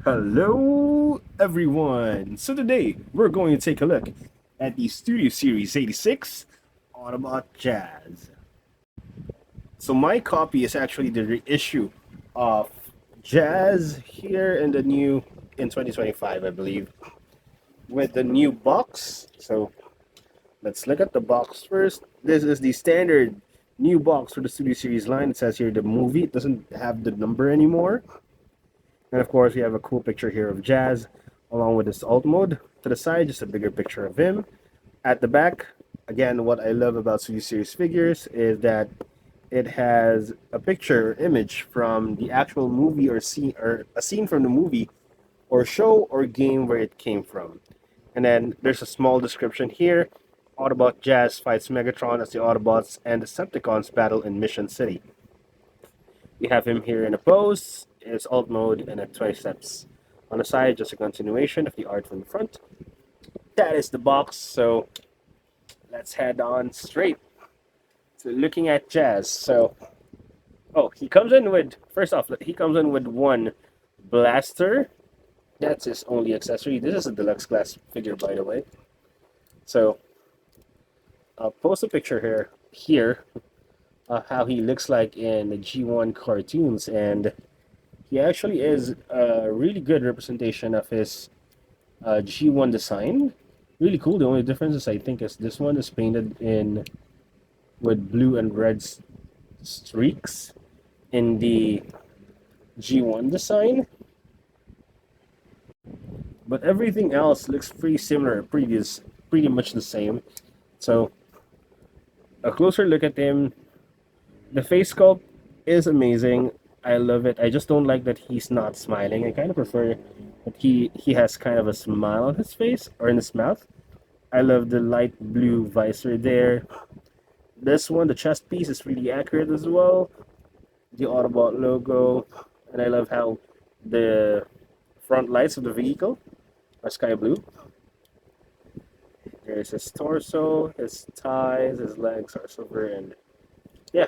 Hello, everyone. So today we're going to take a look at the Studio Series 86 Autobot Jazz. So my copy is actually the reissue of Jazz here in the new in 2025, I believe, with the new box. So let's look at the box first. This is the standard new box for the Studio Series line. It says here the movie. It doesn't have the number anymore. And of course, we have a cool picture here of Jazz along with his alt mode. To the side, just a bigger picture of him. At the back, again, what I love about Studio Series figures is that it has a picture or image from the actual movie or a scene from the movie or show or game where it came from. And then there's a small description here. Autobot Jazz fights Megatron as the Autobots and Decepticons battle in Mission City. We have him here in a pose, his alt mode, and a triceps. On the side, just a continuation of the art from the front. That is the box, so let's head on straight to looking at Jazz. So, he comes in with, first off, he comes in with one blaster. That's his only accessory. This is a deluxe class figure, by the way. So, I'll post a picture here, how he looks like in the G1 cartoons, and he actually is a really good representation of his G1 design. Really cool. The only difference is I think is this one is painted in with blue and red streaks in the G1 design. But everything else looks pretty similar, pretty much the same. So a closer look at him, the face sculpt is amazing. I love it. I just don't like that he's not smiling. I kind of prefer that he has kind of a smile on his face or in his mouth. I love the light blue visor there. This one, the chest piece is really accurate as well. The Autobot logo, and I love how the front lights of the vehicle are sky blue. There's his torso, his thighs, his legs are silver, and yeah.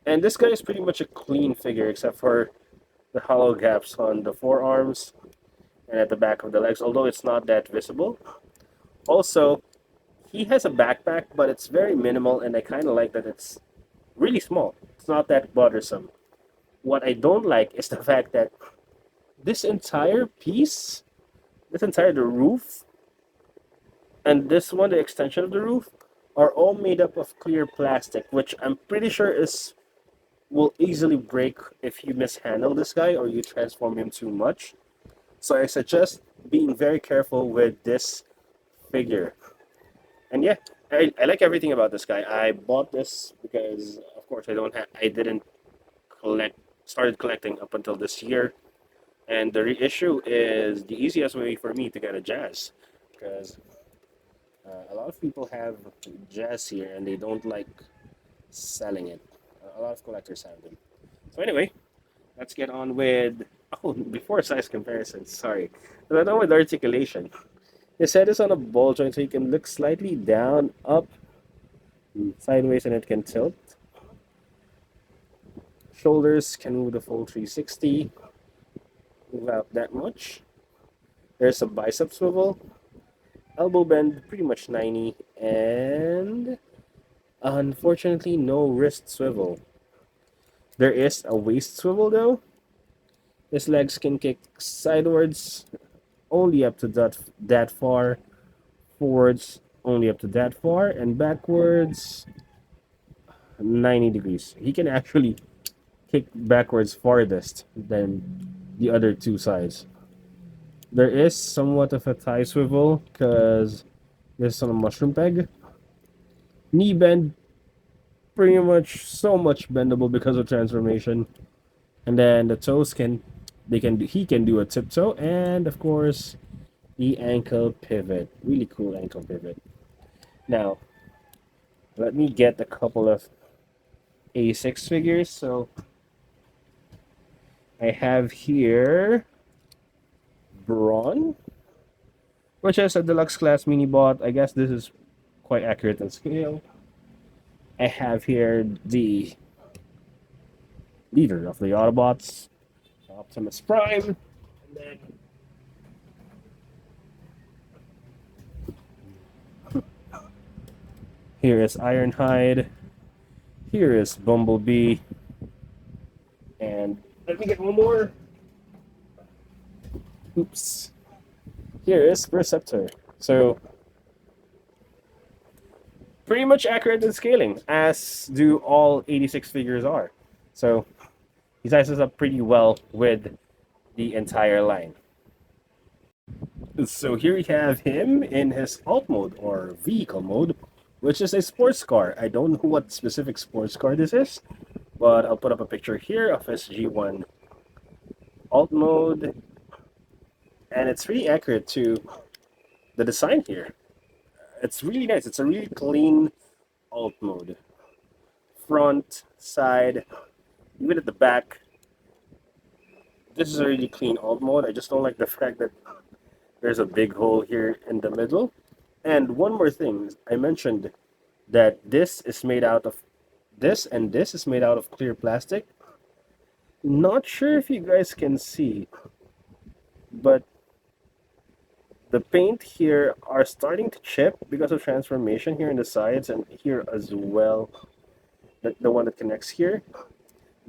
And this guy is pretty much a clean figure except for the hollow gaps on the forearms and at the back of the legs, although it's not that visible. Also, he has a backpack, but it's very minimal, and I kind of like that it's really small. It's not that bothersome. What I don't like is the fact that this entire piece, this entire the roof, and this one, the extension of the roof, are all made up of clear plastic, which I'm pretty sure is will easily break if you mishandle this guy or you transform him too much. So I suggest being very careful with this figure. And yeah, I like everything about this guy. I bought this because of course I didn't collect started collecting up until this year. And the reissue is the easiest way for me to get a Jazz because a lot of people have Jazz here and they don't like selling it. A lot of collectors have them. So anyway, let's get on with before size comparison. Sorry, let's on with articulation. His head is on a ball joint, so you can look slightly down, up, sideways, and it can tilt. Shoulders can move the full 360, move out that much. There's a bicep swivel, elbow bend pretty much 90, and unfortunately no wrist swivel. There is a waist swivel though. His legs can kick sidewards only up to that far, forwards only up to that far, and backwards 90 degrees. He can actually kick backwards farthest than the other two sides. There is somewhat of a thigh swivel because this is on a mushroom peg. Knee bend, pretty much so much bendable because of transformation. And then the toes he can do a tiptoe, and of course the ankle pivot. Really cool ankle pivot. Now, let me get a couple of A6 figures. So I have here Braun, which is a deluxe class mini bot. I guess this is quite accurate in scale. I have here the leader of the Autobots, Optimus Prime, and then Here is Ironhide. Here is Bumblebee. And let me get one more. Oops. Here is Perceptor. So, pretty much accurate in scaling, as do all 86 figures are. So, he sizes up pretty well with the entire line. So here we have him in his alt mode or vehicle mode, which is a sports car. I don't know what specific sports car this is, but I'll put up a picture here of his G1 alt mode, and it's really accurate to the design here. It's really nice. It's a really clean alt mode. Front, side, even at the back. This is a really clean alt mode. I just don't like the fact that there's a big hole here in the middle. And one more thing, I mentioned that this is made out of this and this is made out of clear plastic. Not sure if you guys can see, but the paint here are starting to chip because of transformation here in the sides and here as well, the one that connects here.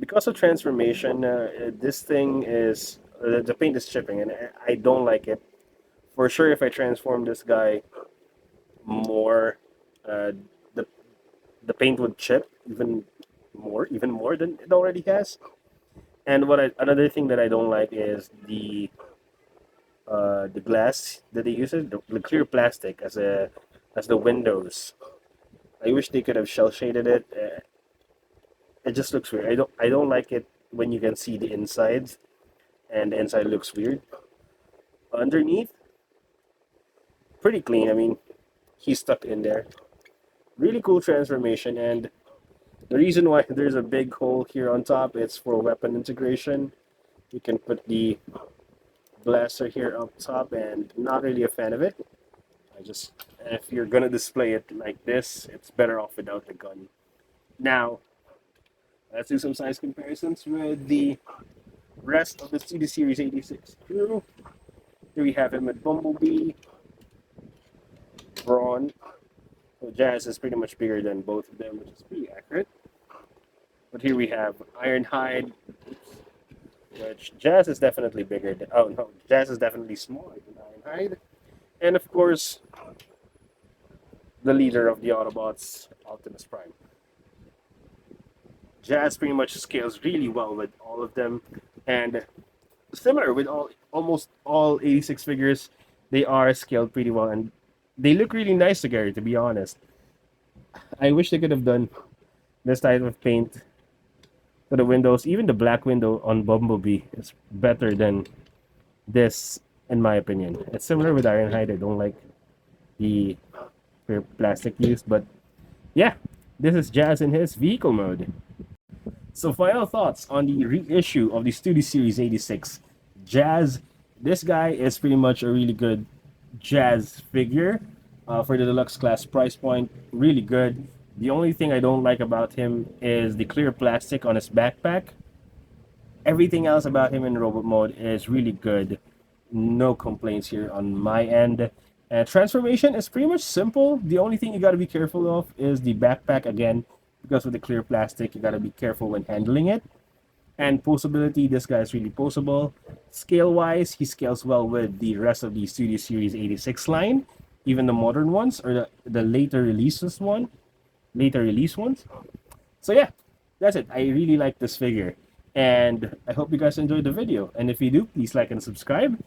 Because of transformation, this thing is, the paint is chipping and I don't like it. For sure, if I transform this guy more, the paint would chip even more than it already has. And another thing that I don't like is the glass that they use, the clear plastic as the windows. I wish they could have shell shaded it. It just looks weird. I don't like it when you can see the insides, and the inside looks weird. Underneath, pretty clean. I mean, he's stuck in there. Really cool transformation, and the reason why there's a big hole here on top is for weapon integration. You can put the blaster here up top, and not really a fan of it. If you're gonna display it like this, it's better off without the gun. Now, let's do some size comparisons with the rest of the Studio Series 86 crew. Here we have him with Bumblebee, Brawn. So Jazz is pretty much bigger than both of them, which is pretty accurate. But here we have Ironhide, which Jazz is definitely bigger than, oh no, Jazz is definitely smaller than Ironhide. And of course, the leader of the Autobots, Optimus Prime. Jazz pretty much scales really well with all of them, and similar with almost all 86 figures, they are scaled pretty well, and they look really nice together, to be honest. I wish they could have done this type of paint to the windows. Even the black window on Bumblebee is better than this, in my opinion. It's similar with Ironhide. I don't like the plastic use, but yeah, this is Jazz in his vehicle mode. So final thoughts on the reissue of the Studio Series 86 Jazz. This guy is pretty much a really good Jazz figure for the deluxe class price point. Really good. The only thing I don't like about him is the clear plastic on his backpack. Everything else about him in robot mode is really good. No complaints here on my end. Transformation is pretty much simple. The only thing you got to be careful of is the backpack again. Because with the clear plastic, you gotta be careful when handling it. And posability, this guy is really posable. Scale-wise, he scales well with the rest of the Studio Series 86 line, even the modern ones or the later release ones. So yeah, that's it. I really like this figure, and I hope you guys enjoyed the video. And if you do, please like and subscribe.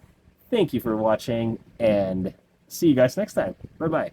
Thank you for watching, and see you guys next time. Bye bye.